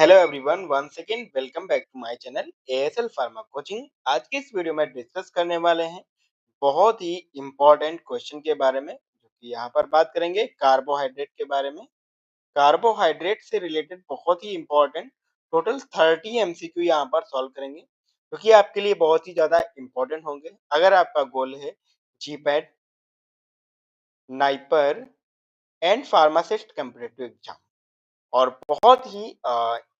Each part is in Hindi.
Hello everyone, once again welcome back to my channel ASL pharma coaching. आज के इस वीडियो में डिस्कस करने वाले हैं बहुत ही इम्पोर्टेंट क्वेश्चन के बारे में, जो कि यहाँ पर बात करेंगे कार्बोहाइड्रेट के बारे में। कार्बोहाइड्रेट से रिलेटेड बहुत ही इम्पोर्टेंट टोटल 30 एमसीक्यू यहाँ पर सॉल्व करेंगे, जो कि आपके लिए बहुत ही ज्यादा इम्पोर्टेंट होंगे अगर आपका गोल है GPAT, NIPER and pharmacist competitive exam. और बहुत ही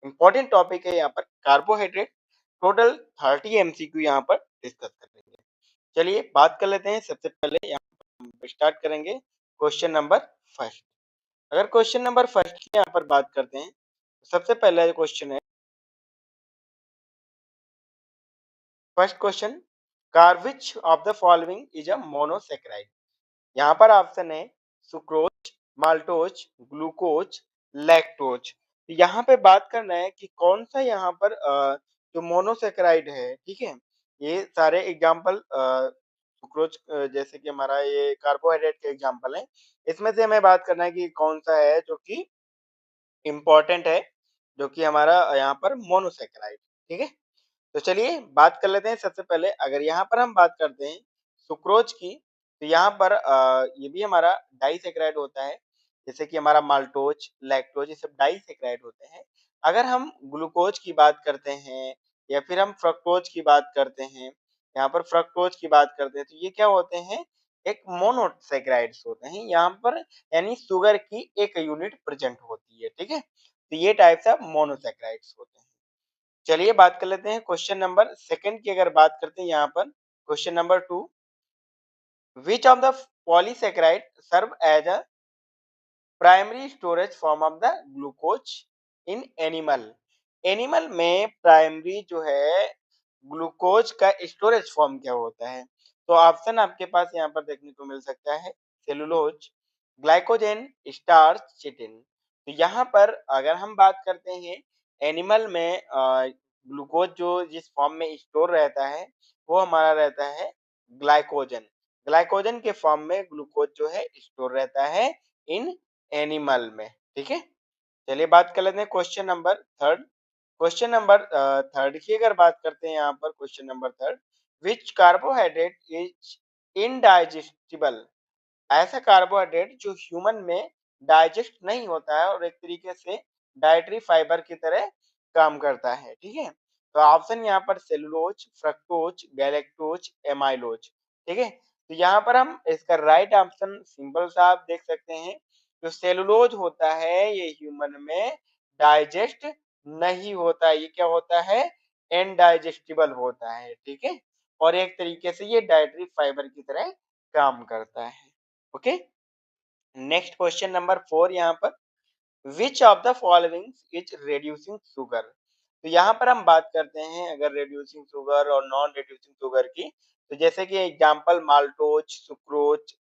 इम्पोर्टेंट टॉपिक है यहाँ पर कार्बोहाइड्रेट। टोटल 30 एमसीक्यू यहाँ पर डिस्कस करेंगे। चलिए बात कर लेते हैं। सबसे पहले यहाँ पर हम स्टार्ट करेंगे क्वेश्चन नंबर फर्स्ट। अगर क्वेश्चन नंबर फर्स्ट की यहाँ पर बात करते हैं तो सबसे पहला क्वेश्चन है, first question, car which of the following is a monosaccharide. यहाँ पर ऑप्शन है सुक्रोज, माल्टोज, ग्लूकोज, लैक्टोज। यहाँ पे बात करना है कि कौन सा यहाँ पर जो मोनोसेक्राइड है, ठीक है। ये सारे एग्जाम्पल सुक्रोज जैसे कि हमारा ये कार्बोहाइड्रेट के एग्जाम्पल है। इसमें से हमें बात करना है कि कौन सा है जो कि इम्पोर्टेंट है, जो कि हमारा यहाँ पर मोनोसेक्राइड, ठीक है। तो चलिए बात कर लेते हैं। सबसे पहले अगर यहाँ पर हम बात करते हैं सुक्रोज की, तो यहाँ पर ये भी हमारा डाइसेक्राइड होता है, जैसे कि हमारा माल्टोज, लैक्टोज, ये सब डाइसेक्राइड होते हैं। अगर हम ग्लूकोज की बात करते हैं या फिर हम फ्रक्टोज की बात करते हैं, यहाँ पर फ्रक्टोज की बात करते हैं, तो ये क्या होते हैं, एक मोनोसेक्राइड्स होते हैं यहाँ पर, यानी शुगर की एक यूनिट प्रेजेंट होती है, ठीक है। तो ये टाइप्स ऑफ मोनोसेक्राइड्स होते हैं। चलिए बात कर लेते हैं क्वेश्चन नंबर सेकंड की। अगर बात करते हैं यहाँ पर question number 2, which of the polysaccharide serve as a primary storage form of the glucose in animal. Animal में प्राइमरी जो है ग्लूकोज का स्टोरेज फॉर्म क्या होता है, तो ऑप्शन आपके पास यहाँ पर देखने को मिल सकता है सेलुलोज, ग्लाइकोजन, स्टार्च, चिटिन। तो यहाँ पर अगर हम बात करते हैं एनिमल में ग्लूकोज जो जिस फॉर्म में स्टोर रहता है वो हमारा रहता है ग्लाइकोजन। ग्लाइकोजन के फॉर्म में ग्लूकोज जो है स्टोर रहता है इन एनिमल में, ठीक है। चलिए बात कर लेते हैं question number third. Question number third की अगर बात करते हैं यहाँ पर question number third, which carbohydrate is indigestible. ऐसा कार्बोहाइड्रेट जो ह्यूमन में डाइजेस्ट नहीं होता है और एक तरीके से डाइटरी फाइबर की तरह काम करता है, ठीक है। तो ऑप्शन यहाँ पर सेलुलोज, फ्रक्टोज, गैलेक्टोज, एमाइलोज, ठीक है। तो यहाँ पर हम इसका राइट ऑप्शन सिंपल सा आप देख सकते हैं, जो सेलुलोज होता है ये ह्यूमन में डाइजेस्ट नहीं होता है। ये क्या होता है, इनडाइजेस्टिबल होता है, ठीक है। और एक तरीके से ये डाइटरी फाइबर की तरह काम करता है। ओके, नेक्स्ट क्वेश्चन नंबर 4 यहाँ पर, विच of the following is reducing sugar. तो यहाँ पर हम बात करते हैं अगर रेड्यूसिंग शुगर और नॉन रेड्यूसिंग शुगर की, तो जैसे कि एग्जांपल माल्टोज, सुक्रोज,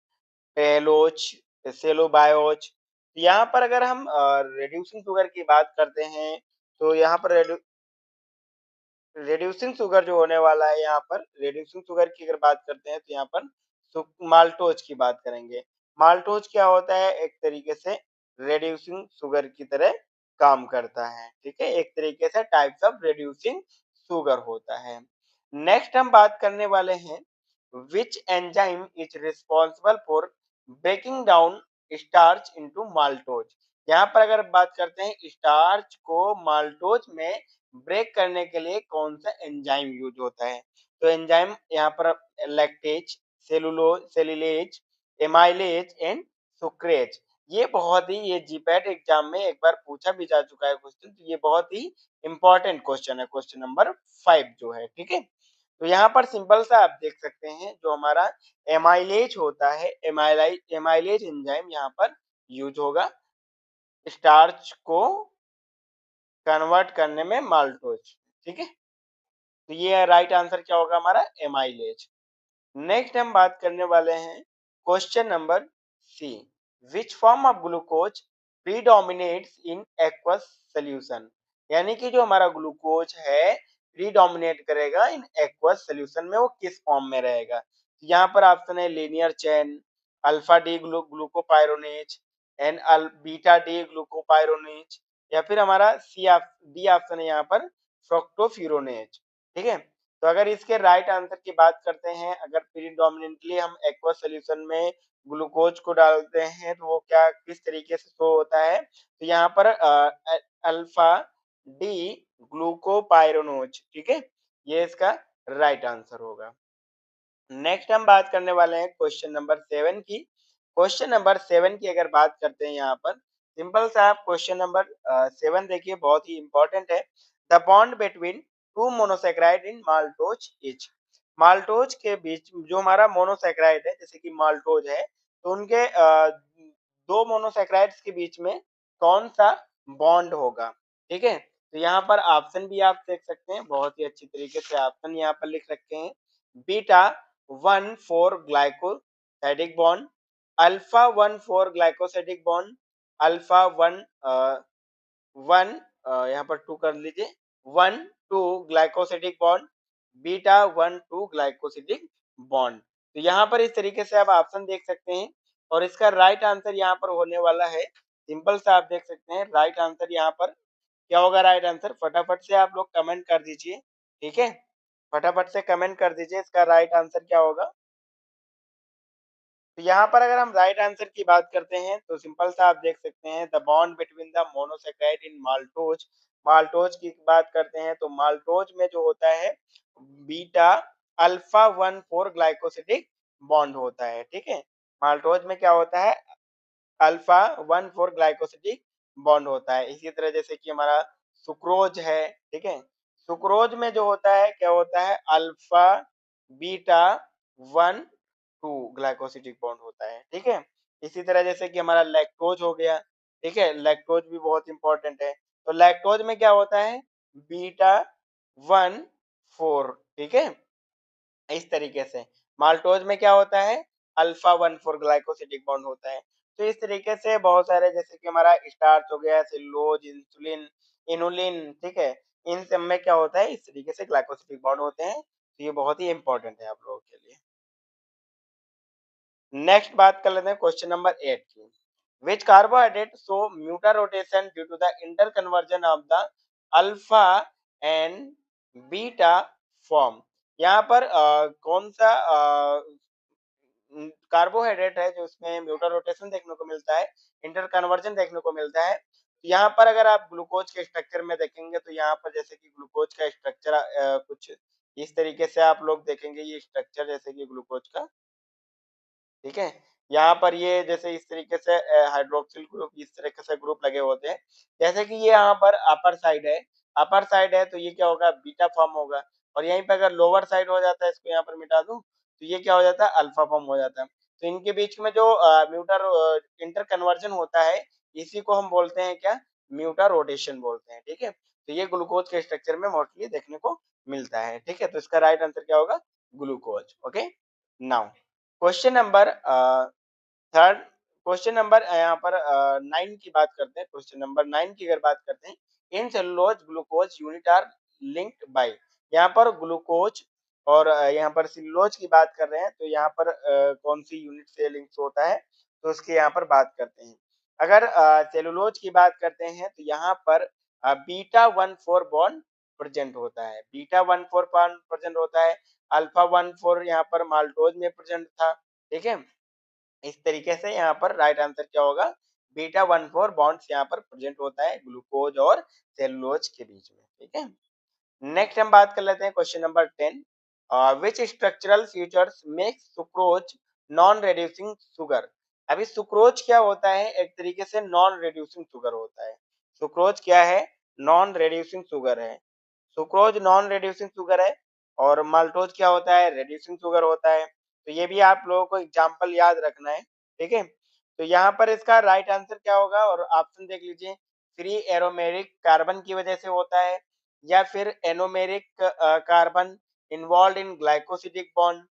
टेलोज, सेलोबायोज। यहाँ पर अगर हम रेड्यूसिंग शुगर की बात करते हैं तो यहाँ पर रिड्यूसिंग शुगर जो होने वाला है, यहाँ पर रिड्यूसिंग शुगर की अगर बात करते हैं तो यहाँ पर माल्टोज की बात करेंगे। माल्टोज क्या होता है, एक तरीके से रिड्यूसिंग शुगर की तरह काम करता है, ठीक है। एक तरीके से टाइप्स ऑफ रिड्यूसिंग शुगर होता है। नेक्स्ट हम बात करने वाले हैं, which enzyme is responsible for breaking down starch into maltose. यहाँ पर अगर बात करते हैं स्टार्च को माल्टोज में ब्रेक करने के लिए कौन सा एंजाइम यूज होता है, तो एंजाइम यहाँ पर lactase, cellulase, amylase and sucrase. ये बहुत ही, ये जीपैट एग्जाम में एक बार पूछा भी जा चुका है क्वेश्चन, तो ये बहुत ही इंपॉर्टेंट क्वेश्चन है, क्वेश्चन नंबर 5 जो है, ठीक है। तो यहाँ पर सिंपल सा आप देख सकते हैं, जो हमारा एमाइलेज होता है, एमाइलेज एंजाइम यहाँ पर यूज होगा स्टार्च को कन्वर्ट करने में माल्टोज, ठीक है। तो ये राइट आंसर क्या होगा हमारा, एमाइलेज। नेक्स्ट हम बात करने वाले हैं question number C, which form of glucose predominates in aqueous solution. यानी कि जो हमारा ग्लूकोज है प्रीडोमिनेट करेगा इन एक्वस सोल्यूशन में, वो किस फॉर्म में रहेगा। तो यहाँ पर ऑप्शन है linear chain, alpha D glucopyranose, and beta D glucopyranose, या फिर हमारा डी ऑप्शन है यहाँ पर फ्रक्टोफ्यूरोनेज। ठीक है, तो अगर इसके राइट आंसर की बात करते हैं, अगर प्रीडोमिनेंटली हम एक्वस सॉल्यूशन में ग्लूकोज को डालते हैं तो वो क्या किस तरीके से शो होता है, तो यहाँ पर अल्फा डी ग्लूकोपाइरोनोज। ठीक है, ये इसका राइट आंसर होगा। नेक्स्ट हम बात करने वाले हैं क्वेश्चन नंबर 7 की। क्वेश्चन नंबर 7 की अगर बात करते हैं यहाँ पर, सिंपल सा आप क्वेश्चन नंबर 7 देखिए, बहुत ही इंपॉर्टेंट है। The bond between two monosaccharide in maltose is. Maltose के बीच जो हमारा मोनोसेक्राइड है, जैसे कि माल्टोज है, तो उनके दो मोनोसेक्राइड्स के बीच में कौन सा बॉन्ड होगा। ठीक है, तो यहाँ पर ऑप्शन भी आप देख सकते हैं, बहुत ही अच्छी तरीके से ऑप्शन यहाँ पर लिख रखे हैं। Beta 1,4 glycosidic bond, alpha 1,4 glycosidic bond, alpha 1 यहाँ पर 2 कर लीजिए, 1,2 glycosidic bond, beta 1,2 glycosidic bond. तो यहाँ पर इस तरीके से आप ऑप्शन देख सकते हैं, और इसका राइट आंसर यहाँ पर होने वाला है, सिंपल सा आप देख सकते हैं राइट आंसर यहाँ पर क्या होगा। राइट आंसर फटाफट से आप लोग कमेंट कर दीजिए। ठीक है, फटाफट से कमेंट कर दीजिए इसका राइट आंसर क्या होगा। तो यहाँ पर अगर हम राइट आंसर की बात करते हैं तो सिंपल सा आप देख सकते हैं, the bond between the monosaccharide in maltose. Maltose की बात करते हैं तो माल्टोज में जो होता है बीटा अल्फा 1,4 ग्लाइकोसिडिक बॉन्ड होता है। ठीक है, माल्टोज में क्या होता है, अल्फा 1,4 ग्लाइकोसिडिक बॉन्ड होता है। इसी तरह जैसे कि हमारा सुक्रोज है। ठीक है, सुक्रोज में जो होता है क्या होता है, अल्फा बीटा 1,2 ग्लाइकोसिडिक बॉन्ड होता है। ठीक है, इसी तरह जैसे कि हमारा लैक्टोज हो गया। ठीक है, लैक्टोज भी बहुत इंपॉर्टेंट है। तो लैक्टोज में क्या होता है, बीटा 1,4। ठीक है, इस तरीके से माल्टोज में क्या होता है, अल्फा 1,4 ग्लाइकोसिडिक बॉन्ड होता है। तो इस तरीके से बहुत सारे, जैसे कि हमारा स्टार्च हो गया, सेलुलोज, इंसुलिन, इनुलिन, ठीक है, इन सब में क्या होता है, इस तरीके से ग्लाइकोसिडिक बॉन्ड होते हैं। तो ये बहुत ही इंपॉर्टेंट है आप लोगों के लिए। नेक्स्ट बात कर लेते हैं क्वेश्चन नंबर 8 की। Which carbohydrate show mutarotation due to the interconversion of the alpha and beta form. यहाँ पर कौन सा कार्बोहाइड्रेट है जो उसमें म्यूटा रोटेशन देखने को मिलता है, इंटर कन्वर्जन देखने को मिलता है। यहाँ पर अगर आप ग्लूकोज के स्ट्रक्चर में देखेंगे तो यहाँ पर जैसे कि ग्लूकोज का स्ट्रक्चर कुछ इस तरीके से आप लोग देखेंगे, ये स्ट्रक्चर जैसे कि ग्लूकोज का। ठीक है, यहाँ पर ये जैसे इस तरीके से हाइड्रोक्सिल ग्रुप इस तरीके से ग्रुप लगे होते हैं। जैसे कि ये यहाँ पर अपर साइड है तो ये क्या होगा, बीटा फॉर्म होगा। और यहीं पे अगर लोअर साइड हो जाता है, इसको यहाँ पर मिटा दूं तो ये क्या हो जाता है, अल्फा फॉर्म हो जाता है। तो इनके बीच में जो म्यूटर इंटर कन्वर्जन होता है, इसी को हम बोलते हैं क्या, म्यूटा रोटेशन बोलते हैं। ठीक है, तो ये ग्लूकोज के स्ट्रक्चर में मोस्टली देखने को मिलता है। ठीक है, तो इसका राइट आंसर क्या होगा, glucose. Okay, now question number third, question number यहाँ पर 9 की बात करते हैं। क्वेश्चन नंबर 9 की अगर बात करते हैं, in cellulose glucose unit are linked by. यहाँ पर ग्लूकोज और यहाँ पर सेलुलोज की बात कर रहे हैं, तो यहाँ पर कौन सी यूनिट से लिंक्स होता है, तो उसकी यहाँ पर बात करते हैं। अगर सेलुलोज की बात करते हैं तो यहाँ पर बीटा 1,4 बॉन्ड प्रेजेंट होता है, बीटा 1,4 बॉन्ड प्रेजेंट होता है। अल्फा 1,4 यहाँ पर माल्टोज में प्रेजेंट था। ठीक है, इस तरीके से यहाँ पर राइट आंसर क्या होगा, बीटा 1,4 बॉन्ड्स यहाँ पर प्रेजेंट होता है ग्लूकोज और सेलुलोज के बीच में। ठीक है, नेक्स्ट हम बात कर लेते हैं question number 10। Which structural features make sucrose non reducing sugar. अभी सुक्रोज क्या होता है, एक तरीके से नॉन रिड्यूसिंग शुगर होता है। सुक्रोज क्या है, नॉन रिड्यूसिंग शुगर है। सुक्रोज नॉन रिड्यूसिंग शुगर है, और माल्टोज क्या होता है, रिड्यूसिंग शुगर होता है। तो ये भी आप लोगों को एग्जांपल याद रखना है। ठीक है, तो यहाँ पर इसका राइट आंसर क्या होगा, और ऑप्शन देख लीजिए, फ्री एरोमेरिक कार्बन की वजह से होता है, या फिर anomeric carbon involve in glycosidic bond,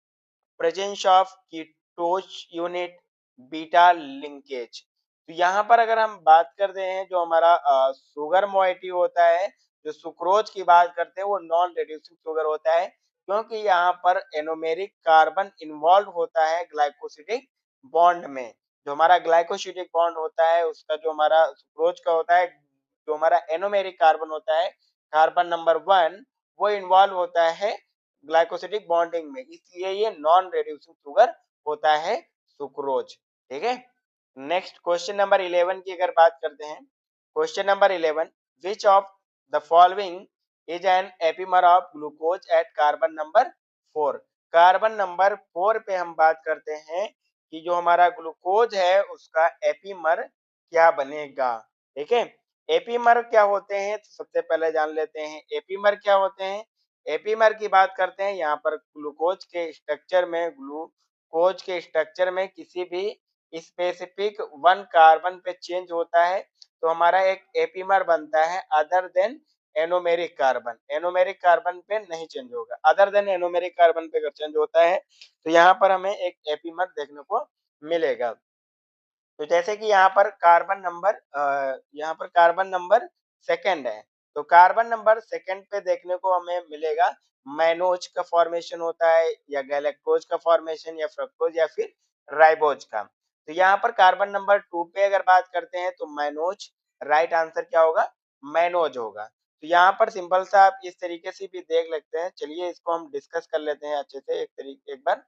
presence of कीटोज unit, beta linkage. तो यहाँ पर अगर हम बात करते हैं, जो हमारा शुगर मोइटी होता है, जो सुक्रोज की बात करते हैं, वो नॉन रिड्यूसिंग शुगर होता है, क्योंकि यहाँ पर एनोमेरिक कार्बन इन्वॉल्व होता है ग्लाइकोसिडिक बॉन्ड में। जो हमारा ग्लाइकोसिडिक बॉन्ड होता है, उसका जो हमारा सुक्रोज का होता है, जो हमारा एनोमेरिक कार्बन होता है, कार्बन नंबर 1, वो इन्वॉल्व होता है ग्लाइकोसिडिक बॉन्डिंग में, इसलिए ये नॉन रिड्यूसिंग शुगर होता है सुक्रोज। ठीक है। नेक्स्ट क्वेश्चन नंबर 11 की अगर बात करते हैं, question number 11, which of the following is an epimer of glucose at carbon number 4। Carbon number 4 पे हम बात करते हैं कि जो हमारा ग्लूकोज है उसका एपिमर क्या बनेगा। ठीक है। एपिमर क्या होते हैं तो सबसे पहले जान लेते हैं एपिमर क्या होते हैं। एपिमर की बात करते हैं, यहाँ पर ग्लूकोज के स्ट्रक्चर में किसी भी स्पेसिफिक वन कार्बन पे चेंज होता है तो हमारा एक एपिमर बनता है, other than anomeric carbon. Anomeric carbon पे नहीं चेंज होगा, अदर देन एनोमेरिक कार्बन पे अगर चेंज होता है तो यहाँ पर हमें एक एपिमर देखने को मिलेगा। तो जैसे कि यहाँ पर कार्बन नंबर सेकंड है, तो कार्बन नंबर सेकंड पे देखने को हमें मिलेगा मैनोज का फॉर्मेशन होता है, या गैलेक्टोज का फॉर्मेशन, या फ्रक्टोज, या फिर राइबोज का। तो यहाँ पर कार्बन नंबर 2 पे अगर बात करते हैं तो मैनोज, राइट आंसर क्या होगा, मैनोज होगा। तो यहाँ पर सिंपल सा आप इस तरीके से भी देख लेते हैं। चलिए इसको हम डिस्कस कर लेते हैं अच्छे से एक बार।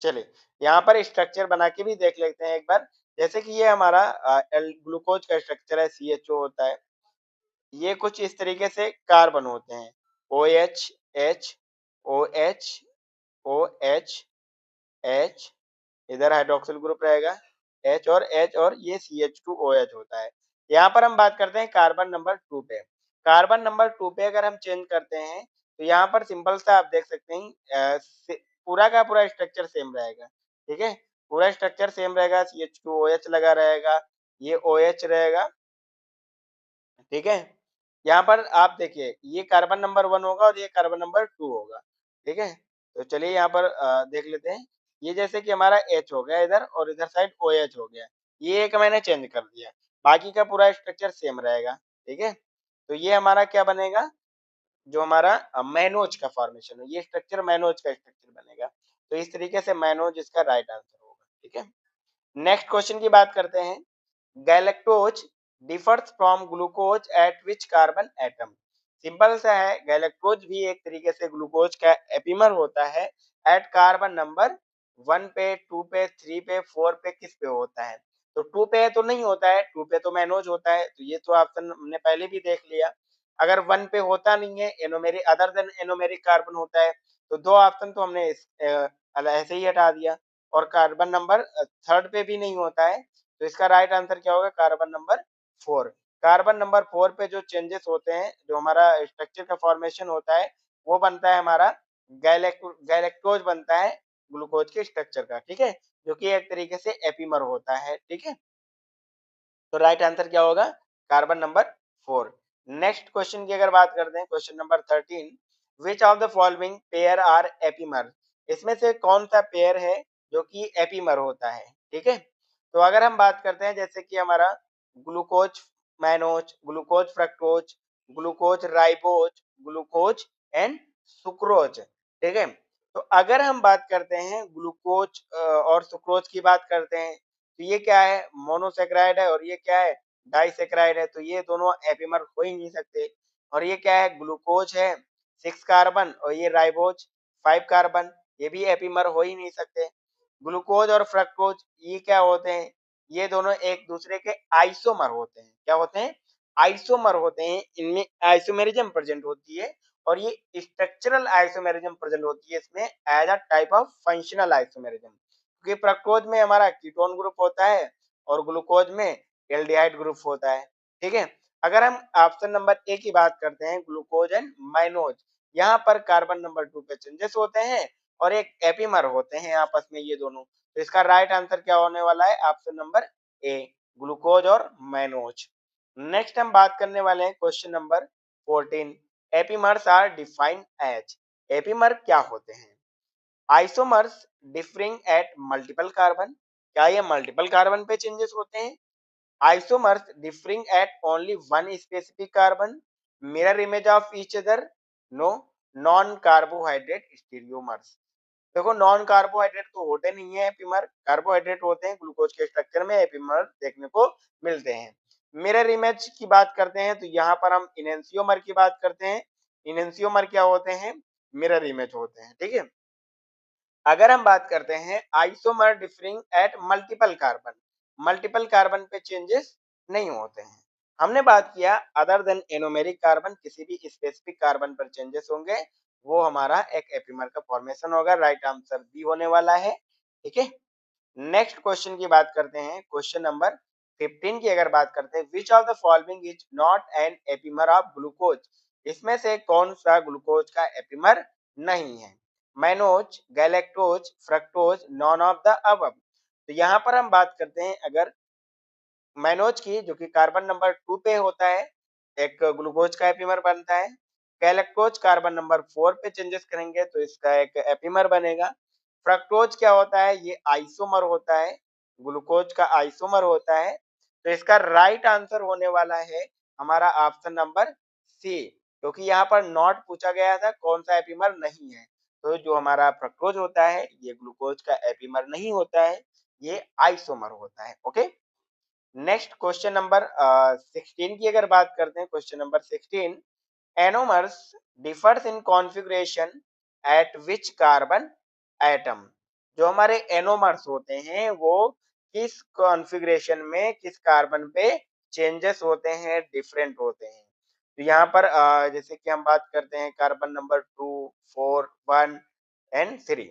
चलिए यहाँ पर स्ट्रक्चर बना के भी देख लेते हैं एक बार। जैसे कि ये हमारा ग्लूकोज का स्ट्रक्चर है, CHO होता है। ये कुछ इस तरीके से कार्बन होते हैं, OH, H, OH, OH, H, इधर हाइड्रोक्सिल ग्रुप रहेगा, H, और ये CH2OH होता है। यहाँ पर हम बात करते हैं कार्बन नंबर 2 पे। कार्बन नंबर 2 पे अगर हम चेंज करते हैं तो यहाँ पर सिंपल सा आप देख सकते हैं, पूरा का पूरा स्ट्रक्चर सेम रहेगा। ठीक है, पूरा स्ट्रक्चर सेम रहेगा, CH2OH लगा रहेगा, ये OH रहेगा। ठीक है, यहाँ पर आप देखिए ये कार्बन नंबर 1 होगा और ये कार्बन नंबर 2 होगा। ठीक है, तो चलिए यहाँ पर देख लेते हैं। ये जैसे कि हमारा H हो गया इधर, और इधर साइड OH हो गया, ये एक मैंने चेंज कर दिया, बाकी का पूरा स्ट्रक्चर सेम रहेगा। ठीक है, तो ये हमारा क्या बनेगा, जो हमारा मैनोज का फॉर्मेशन है, ये स्ट्रक्चर मैनोज का स्ट्रक्चर बनेगा। तो इस तरीके से मैनोज इसका राइट आंसर होगा। ठीक है, नेक्स्ट क्वेश्चन की बात करते हैं। Galactose differs from glucose eight which carbon atom. Simple सा है, गैलेक्टोज भी एक तरीके से ग्लूकोज का एपिमर होता है, एट कार्बन नंबर 1 पे, 2 पे, 3 पे, 4 पे, किस पे होता है, तो 2 पे तो नहीं होता है, 2 पे तो मैनोज होता है, तो ये तो ऑप्शन हमने पहले भी देख लिया। अगर 1 पे होता नहीं है, anomeric, other than anomeric carbon होता है, तो दो ऑप्शन तो हमने ऐसे ही हटा दिया। और कार्बन नंबर थर्ड पे भी नहीं होता है, तो इसका राइट आंसर क्या होगा, कार्बन नंबर 4। कार्बन नंबर 4 पे जो चेंजेस होते हैं, जो हमारा स्ट्रक्चर का फॉर्मेशन होता है, वो बनता है हमारा गैलेक्टोज बनता है ग्लूकोज के स्ट्रक्चर का। ठीक है, जो कि एक तरीके से एपिमर होता है। ठीक है, तो राइट आंसर क्या होगा, कार्बन नंबर 4। नेक्स्ट क्वेश्चन की अगर बात करते हैं, question number 13, which of the following pair are epimer. इसमें से कौन सा पेयर है जो कि एपिमर होता है। ठीक है, तो अगर हम बात करते हैं जैसे कि हमारा glucose mannose, glucose fructose, glucose ribose, glucose and sucrose. ठीक है, तो अगर हम बात करते हैं ग्लूकोज और सुक्रोज की बात करते हैं, तो ये क्या है, मोनोसेक्राइड है, और ये क्या है, डाइसेक्राइड है, तो ये दोनों एपिमर हो ही नहीं सकते। और ये क्या है, ग्लूकोज है 6 कार्बन, और ये राइबोज 5 कार्बन, ये भी एपिमर हो ही नहीं सकते। ग्लूकोज और फ्रक्टोज ये क्या होते हैं, ये दोनों एक दूसरे के आइसोमर होते हैं। क्या होते हैं, आइसोमर होते हैं, इनमें आइसोमेरिज्म प्रेजेंट होती है, और ये स्ट्रक्चरल आइसोमेरिज्म प्रेजेंट होती है इसमें as a type of functional isomerism. क्योंकि फ्रक्टोज में हमारा कीटोन ग्रुप होता है और ग्लूकोज में एल्डिहाइड ग्रुप होता है। ठीक है, अगर हम ऑप्शन नंबर ए की बात करते हैं, ग्लूकोज एंड माइनोज, यहाँ पर कार्बन नंबर 2 पे चेंजेस होते हैं और एक एपिमर होते हैं आपस में ये दोनों। तो इसका राइट आंसर क्या होने वाला है, ऑप्शन नंबर ए, ग्लूकोज और माइनोज। नेक्स्ट हम बात करने वाले हैं question number 14, epimers are defined as. Epimer क्या होते हैं, isomers differing at multiple carbon, क्या ये मल्टीपल कार्बन पे चेंजेस होते हैं, isomers differing at only one specific carbon, mirror image of each other, no, non carbohydrate stereomers. देखो नॉन कार्बोहाइड्रेट तो होते नहीं है एपीमर, कार्बोहाइड्रेट होते हैं, ग्लूकोज के स्ट्रक्चर में एपीमर देखने को मिलते हैं। मिरर इमेज की बात करते हैं तो यहाँ पर हम इनेंसियोमर की बात करते हैं। इनेंसियोमर क्या होते हैं? मिरर इमेज होते हैं, ठीक है। अगर हम बात करते हैं isomer differing at multiple carbon पे चेंजेस नहीं होते हैं। हमने बात किया अदर देन एनोमेरिक कार्बन, किसी भी स्पेसिफिक कार्बन पर चेंजेस होंगे, वो हमारा एक एपिमर का फॉर्मेशन होगा। राइट आंसर बी होने वाला है, ठीक है। नेक्स्ट क्वेश्चन की बात करते हैं, क्वेश्चन नंबर 15 की अगर बात करते हैं, विच of the following is not an epimer of glucose, इसमें से कौन सा ग्लूकोज का एपिमर नहीं है? Mannose, galactose, fructose, none of the above. तो यहाँ पर हम बात करते हैं अगर मैनोज की, जो कि कार्बन नंबर 2 पे होता है, एक ग्लूकोज का एपिमर बनता है। गैलेक्टोज कार्बन नंबर 4 पे चेंजेस करेंगे तो इसका एक एपिमर बनेगा। फ्रक्टोज क्या होता है? ये आइसोमर होता है, ग्लूकोज का आइसोमर होता है। तो इसका राइट आंसर होने वाला है हमारा ऑप्शन नंबर सी, क्योंकि यहाँ पर नॉट पूछा गया था कौन सा एपिमर नहीं है। तो जो हमारा फ्रक्टोज होता है ये ग्लूकोज का एपिमर नहीं होता है, ये आइसोमर होता है। ओके, नेक्स्ट क्वेश्चन नंबर 16 की अगर बात करते हैं, question number 16, anomers differs in configuration eight which carbon atom. जो हमारे एनोमर्स होते हैं वो किस कॉन्फ़िगरेशन में किस कार्बन पे चेंजेस होते हैं, डिफरेंट होते हैं। तो यहाँ पर जैसे कि हम बात करते हैं कार्बन नंबर 2, 4, 1 एंड 3।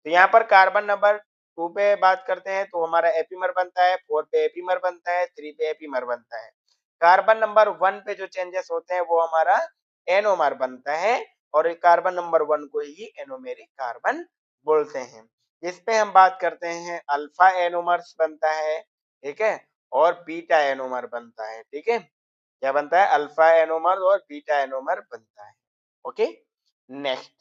तो यहाँ पर कार्बन नंबर 2 पे बात करते हैं तो हमारा एपीमर बनता है, 4 पे एपीमर बनता है, 3 पे एपीमर बनता है। कार्बन नंबर 1 पे जो चेंजेस होते हैं वो हमारा एनोमर बनता है, और कार्बन नंबर 1 को ही एनोमेरिक कार्बन बोलते हैं। इस पे हम बात करते हैं अल्फा एनोमर्स बनता है, ठीक है, और बीटा एनोमर बनता है, ठीक है। क्या बनता है? अल्फा एनोमर और बीटा एनोमर बनता है। Okay, next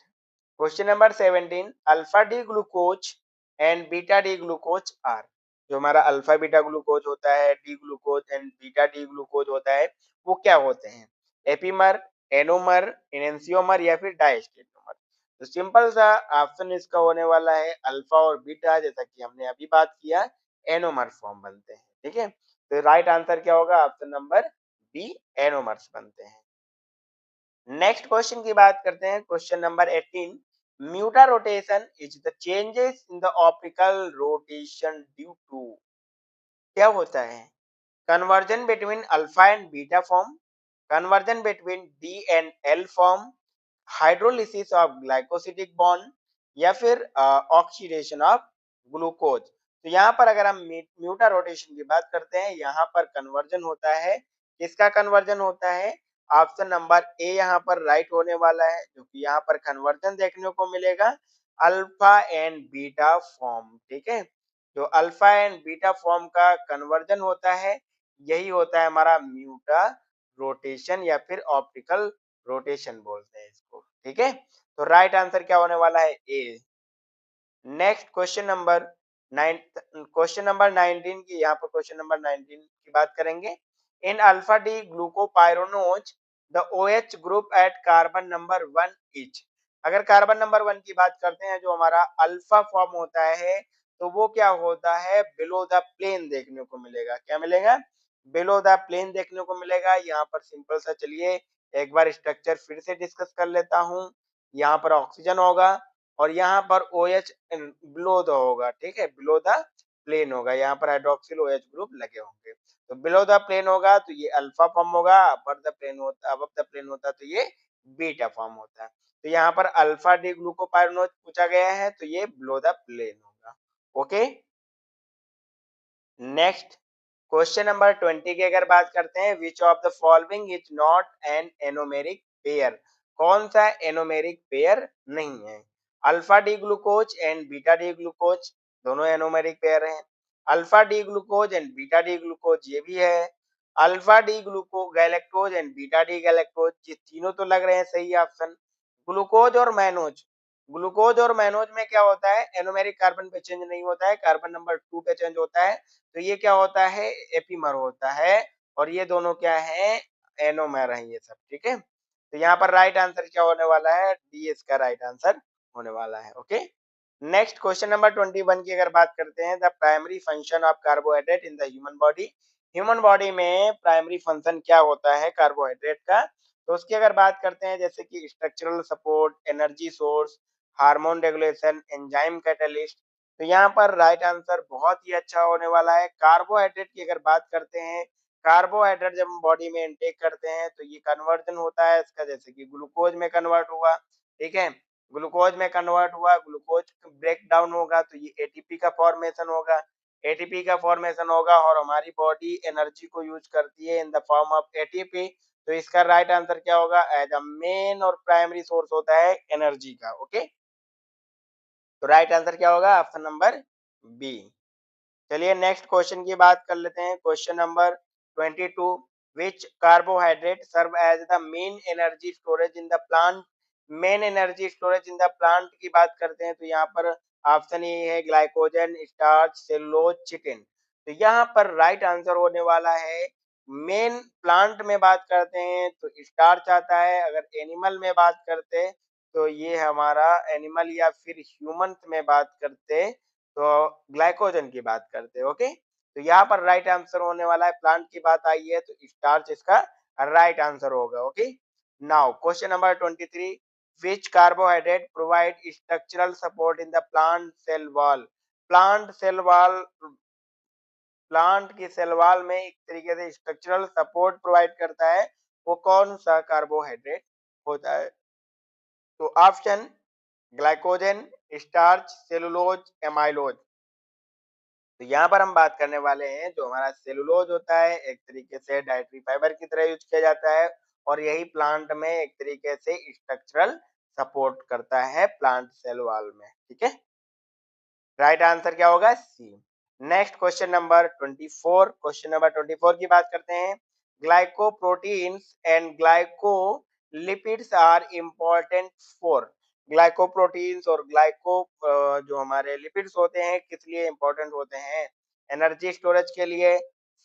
question number 17, alpha D glucose and beta D glucose are. जो हमारा अल्फा बीटा ग्लूकोज होता है, D glucose and beta D glucose होता है, वो क्या होते हैं? एपीमर, एनोमर, इनेंसियोमर या फिर डायस्टेरियोमर। तो सिंपल सा ऑप्शन इसका होने वाला है अल्फा और बीटा, जैसा कि हमने अभी बात किया, एनोमर फॉर्म बनते हैं, ठीक है। तो राइट आंसर क्या होगा? ऑप्शन नंबर बी, एनोमर्स बनते हैं। नेक्स्ट क्वेश्चन की बात करते हैं, question number 18, mutarotation is the changes in the optical rotation due to. क्या होता है? Conversion between alpha and beta form, conversion between D and L form, hydrolysis of glycosidic bond, या फिर ऑक्सीडेशन ऑफ ग्लूकोज। तो यहाँ पर अगर हम म्यूटा रोटेशन की बात करते हैं, यहाँ पर कन्वर्जन होता है। किसका कन्वर्जन होता है? ऑप्शन नंबर ए यहाँ पर राइट होने वाला है, क्योंकि यहाँ पर कन्वर्जन देखने को मिलेगा अल्फा एंड बीटा फॉर्म, ठीक है। जो अल्फा एंड बीटा फॉर्म का कन्वर्जन होता है, यही होता है हमारा म्यूटा रोटेशन या फिर ऑप्टिकल रोटेशन बोलते हैं इसको, ठीक है। तो राइट आंसर क्या होने वाला है? A. Next question number 9, question number 19 की, यहाँ पर क्वेश्चन नंबर 19 की बात करेंगे। In alpha D glucopyranose the OH group at carbon number 1 each. अगर कार्बन नंबर 1 की बात करते हैं, जो हमारा अल्फा फॉर्म होता है, तो वो क्या होता है? बिलो द प्लेन देखने को मिलेगा। क्या मिलेगा? बिलो द प्लेन देखने को मिलेगा। यहाँ पर सिंपल सा, चलिए एक बार स्ट्रक्चर फिर से डिस्कस कर लेता हूँ। यहाँ पर ऑक्सीजन होगा और यहाँ पर OH बिलो द होगा, ठीक है, बिलो द प्लेन होगा। यहाँ पर हाइड्रोक्सिल OH ग्रुप लगे होंगे। तो बिलो द प्लेन होगा तो ये अल्फा फॉर्म होगा, अपर द प्लेन होता, अबव द प्लेन होता तो ये बीटा फॉर्म होता है। तो यहाँ पर अल्फा डी ग्लूकोपाइरोनोज पूछा गया है तो ये बिलो द प्लेन होगा। ओके, नेक्स्ट क्वेश्चन नंबर 20 की अगर बात करते हैं, विच of the following is not an anomeric pair. कौन सा एनोमेरिक पेयर नहीं है? Alpha D glucose and beta D glucose दोनों एनोमेरिक पेयर हैं। Alpha D glucose and beta D glucose ये भी है। Alpha D ग्लूको galactose and beta D galactose, ये तीनों तो लग रहे हैं सही ऑप्शन। ग्लूकोज और मैनोज, ग्लूकोज और मैनोज में क्या होता है? एनोमेरिक कार्बन पे चेंज नहीं होता है, कार्बन नंबर 2 पे चेंज होता है। तो ये क्या होता है? एपीमर होता है, और ये दोनों क्या है? एनोमर है ये सब, ठीक है। तो यहाँ पर राइट आंसर क्या होने वाला है? डी इसका राइट आंसर होने वाला है। ओके, नेक्स्ट क्वेश्चन नंबर 21 की अगर बात करते हैं, the primary function of carbohydrate in the human body. Human body में प्राइमरी फंक्शन क्या होता है कार्बोहाइड्रेट का, तो उसकी अगर बात करते हैं जैसे कि structural support, energy source, hormone regulation, enzyme catalyst. तो यहाँ पर राइट आंसर बहुत ही अच्छा होने वाला है। कार्बोहाइड्रेट की अगर बात करते हैं, कार्बोहाइड्रेट जब हम बॉडी में इनटेक करते हैं तो ये कन्वर्जन होता है इसका, जैसे कि ग्लूकोज में कन्वर्ट हुआ, ठीक है, ग्लूकोज में कन्वर्ट हुआ, ग्लूकोज ब्रेक डाउन होगा तो ये एटीपी का फॉर्मेशन होगा, एटीपी का फॉर्मेशन होगा और हमारी बॉडी एनर्जी को यूज करती है in the form of ATP. तो इसका राइट आंसर क्या होगा, एज अ मेन और प्राइमरी सोर्स होता है एनर्जी का। ओके, तो राइट आंसर क्या होगा, ऑप्शन नंबर बी। चलिए नेक्स्ट क्वेश्चन की बात कर लेते हैं। Question number 22, which carbohydrate serve as the main energy storage in the plant. Main energy storage in the plant की बात करते हैं तो यहाँ पर ऑप्शन ए है ग्लाइकोजन, स्टार्च, सेलुलोज, चिटिन। तो यहाँ पर राइट आंसर होने वाला है, मेन प्लांट में बात करते हैं तो स्टार्च आता है, अगर एनिमल में बात करते तो ये हमारा एनिमल या फिर ह्यूमन में बात करते तो ग्लाइकोजन की बात करते हैं। ओके, तो यहाँ पर राइट आंसर होने वाला है, प्लांट की बात आई है तो स्टार्च इसका राइट आंसर होगा। Okay, now question number 23, which carbohydrate provide structural support in the plant cell wall. Plant cell wall, plant की सेल वॉल में एक तरीके से स्ट्रक्चरल सपोर्ट प्रोवाइड करता है, वो कौन सा कार्बोहाइड्रेट होता है। तो option glycogen, starch, cellulose, amylose. तो यहाँ पर हम बात करने वाले हैं जो हमारा सेलुलोज होता है, एक तरीके से डाइटरी फाइबर की तरह यूज किया जाता है और यही प्लांट में एक तरीके से स्ट्रक्चरल सपोर्ट करता है प्लांट सेल वॉल में। ठीक है, राइट आंसर क्या होगा, C. Next question number 24, question number 24 की बात करते हैं। Glycoproteins and glycolipids are important for. Glycoproteins और ग्लाइको जो हमारे लिपिड्स होते हैं किस लिए इंपॉर्टेंट होते हैं, एनर्जी स्टोरेज के लिए,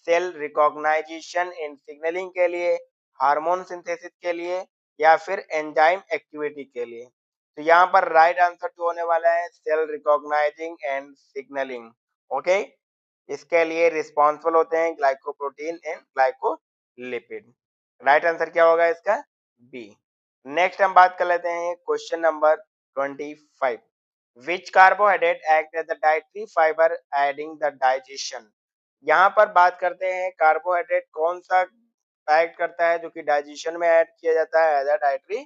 सेल रिकॉग्नाइजेशन एंड सिग्नलिंग के लिए, हार्मोन सिंथेसिस के लिए, या फिर एंजाइम एक्टिविटी के लिए। तो यहाँ पर राइट आंसर जो होने वाला है, cell recognising and signalling. Okay, इसके लिए रिस्पॉन्सिबल होते हैं glycoprotein and glycolipid. Right answer क्या होगा इसका, बी। नेक्स्ट हम बात कर लेते हैं question number 25, which carbohydrate act as the dietary fibre adding the digestion. यहाँ पर बात करते हैं कार्बोहाइड्रेट कौन सा एक्ट करता है जो कि डाइजेशन में ऐड किया जाता है एज अ डाइटरी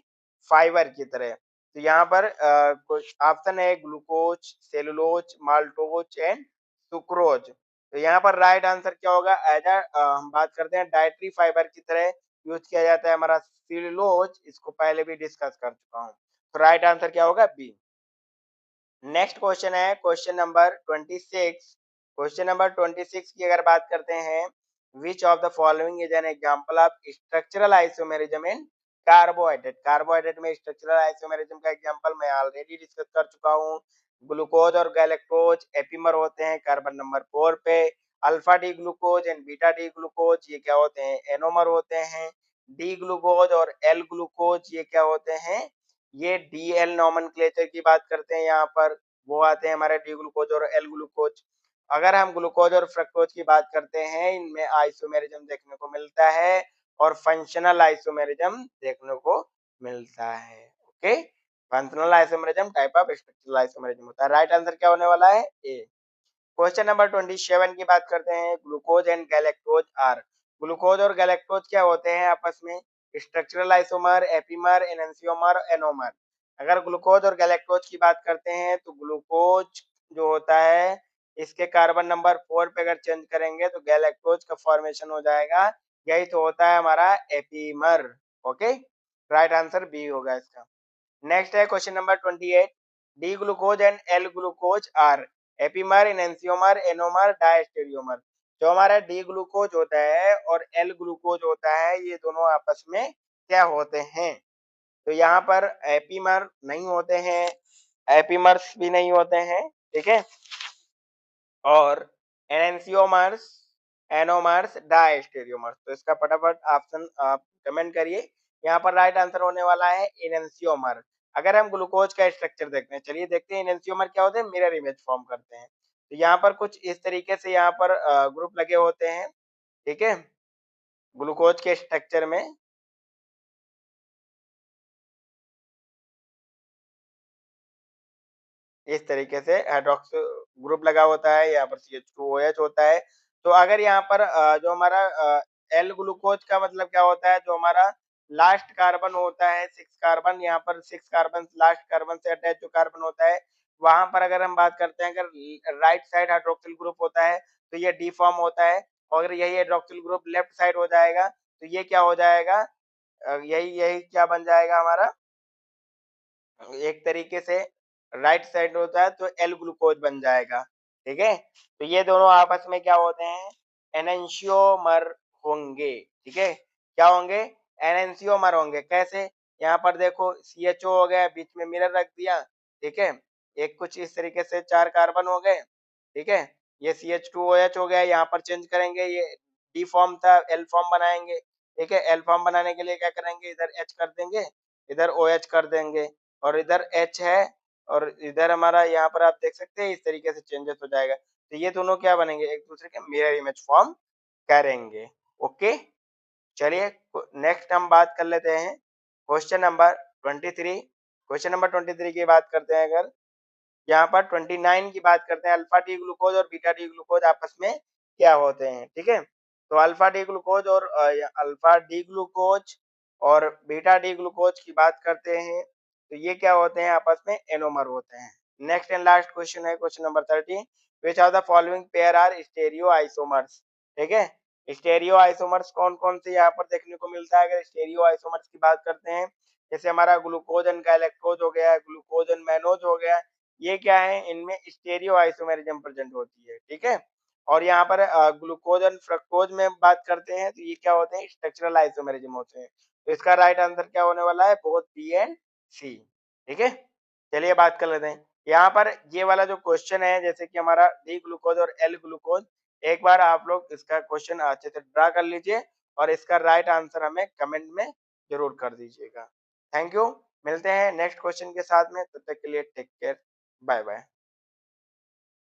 फाइबर की तरह। तो यहाँ पर कुछ ऑप्शन है glucose, cellulose, maltose and sucrose. तो यहाँ पर राइट आंसर क्या होगा, एज अ हम बात करते हैं डाइटरी फाइबर की तरह यूज किया जाता है हमारा सेलुलोज, इसको पहले भी डिस्कस कर चुका हूँ। तो राइट आंसर क्या होगा, बी। नेक्स्ट क्वेश्चन है क्वेश्चन नंबर 26। क्वेश्चन नंबर 26 की अगर बात करते हैं, विच of the following is an example of structural isomerism in carbohydrate. Carbohydrate में स्ट्रक्चरल आइसोमेरिज्म का एग्जांपल मैं ऑलरेडी डिस्कस कर चुका हूँ। ग्लूकोज और गैलेक्टोज एपीमर होते हैं कार्बन नंबर 4 पे। Alpha D glucose and beta D glucose ये क्या होते हैं, एनोमर होते हैं। डी ग्लूकोज और एल ग्लूकोज ये क्या होते हैं, ये डीएल नॉमेनक्लेचर की बात करते हैं, यहाँ पर वो आते हैं हमारे डी ग्लूकोज और एल ग्लूकोज। अगर हम ग्लूकोज और फ्रक्टोज की बात करते हैं, इनमें आइसोमेरिज्म देखने को मिलता है और फंक्शनल आइसोमेरिज्म देखने को मिलता है। Okay, functional isomerism type of structural isomerism होता है। राइट आंसर क्या होने वाला है, ए। क्वेश्चन नंबर 27 की बात करते हैं, glucose and galactose are. Glucose और गैलेक्टोज क्या होते हैं आपस में, structural isomer, epimer, enantiomer, anomer. अगर ग्लूकोज और गैलेक्टोज की बात करते हैं तो ग्लूकोज जो होता है इसके कार्बन नंबर 4 पे अगर चेंज करेंगे तो गैलेक्टोज का फॉर्मेशन हो जाएगा, यही तो होता है हमारा epimer. Okay, right answer B होगा इसका। नेक्स्ट है question number 28, D glucose and L glucose are epimer, enantiomer, anomer, diastereomer. जो हमारा डी ग्लूकोज होता है और एल ग्लूकोज होता है ये दोनों आपस में क्या होते हैं, तो यहाँ पर एपीमर नहीं होते हैं, एपीमर्स भी नहीं होते हैं, ठीक है, और एनेंसियोमर्स, एनोमर्स, डायस्टेरियोमर्स। तो इसका फटाफट ऑप्शन आप कमेंट करिए। यहाँ पर राइट आंसर होने वाला है एनेंसियोमर। अगर हम ग्लूकोज का स्ट्रक्चर देखते हैं, चलिए देखते हैं एनंसियोमर क्या होते हैं, मिरर इमेज फॉर्म करते हैं। तो यहाँ पर कुछ इस तरीके से यहाँ पर ग्रुप लगे होते हैं, ठीक है, ग्लूकोज के स्ट्रक्चर में। इस तरीके से हाइड्रोक्सो ग्रुप लगा होता है, यहाँ पर CH2OH होता है। तो अगर यहाँ पर जो हमारा एल ग्लूकोज का मतलब क्या होता है, जो हमारा लास्ट कार्बन होता है, 6 कार्बन, यहाँ पर 6 कार्बन लास्ट कार्बन से अटैच जो कार्बन होता है, वहां पर अगर हम बात करते हैं, अगर राइट साइड हाइड्रोक्सिल ग्रुप होता है तो ये डी फॉर्म होता है, और अगर यही हाइड्रोक्सिल ग्रुप लेफ्ट साइड हो जाएगा तो ये क्या हो जाएगा, यही यही क्या बन जाएगा हमारा, एक तरीके से राइट साइड होता है तो एल ग्लूकोज बन जाएगा, ठीक है। तो ये दोनों आपस में क्या होते हैं, एनेंशियोमर होंगे, ठीक है। क्या होंगे, एनेंशियोमर होंगे। कैसे, यहाँ पर देखो CHO हो गया, बीच में मिरर रख दिया, ठीक है, एक कुछ इस तरीके से 4 कार्बन हो गए, ठीक है। ये CH2OH हो गया, यहाँ पर चेंज करेंगे, ये डी फॉर्म था, एल फॉर्म बनाएंगे, ठीक है। एल फॉर्म बनाने के लिए क्या करेंगे, इधर H कर देंगे, इधर OH कर देंगे, और इधर H है, और इधर हमारा यहाँ पर आप देख सकते हैं इस तरीके से चेंजेस हो जाएगा। तो ये दोनों क्या बनेंगे, एक दूसरे के मिरर इमेज फॉर्म करेंगे। ओके, चलिए नेक्स्ट हम बात कर लेते हैं क्वेश्चन नंबर 23। क्वेश्चन नंबर 23 की बात करते हैं, अगर यहाँ पर 29 की बात करते हैं, अल्फा डी ग्लूकोज और बीटा डी ग्लूकोज आपस में क्या होते हैं, ठीक है। तो अल्फा डी ग्लूकोज और अल्फा डी ग्लूकोज और बीटा डी ग्लूकोज की बात करते हैं, तो ये क्या होते हैं, आपस में एनोमर होते हैं। नेक्स्ट एंड लास्ट क्वेश्चन है question number 30, which of the following pair are stereo isomers, ठीक है। स्टेरियो आइसोमर्स कौन कौन से यहाँ पर देखने को मिलता है, अगर स्टेरियो आइसोमर्स की बात करते हैं, जैसे हमारा ग्लूकोज एंड गैलेक्टोज हो गया, ग्लूकोज एंड मैनोज हो गया, ये क्या है, इनमें स्टेरियो आइसोमेरिज्म प्रेजेंट होती है, ठीक है। और यहाँ पर ग्लूकोज एंड फ्रक्टोज में बात करते हैं, तो ये क्या होते हैं, स्ट्रक्चरल आइसोमेरिज्म होते हैं। तो इसका राइट आंसर क्या होने वाला है, बोथ बी एंड सी, ठीक है। चलिए बात कर लेते हैं, यहाँ पर ये वाला जो क्वेश्चन है, जैसे कि हमारा डी ग्लूकोज और एल ग्लूकोज, एक बार आप लोग इसका क्वेश्चन अच्छे से ड्रा कर लीजिए, और इसका राइट आंसर हमें कमेंट में जरूर कर दीजिएगा। थैंक यू, मिलते हैं नेक्स्ट क्वेश्चन के साथ में, तब तक के लिए टेक केयर, बाय बाय।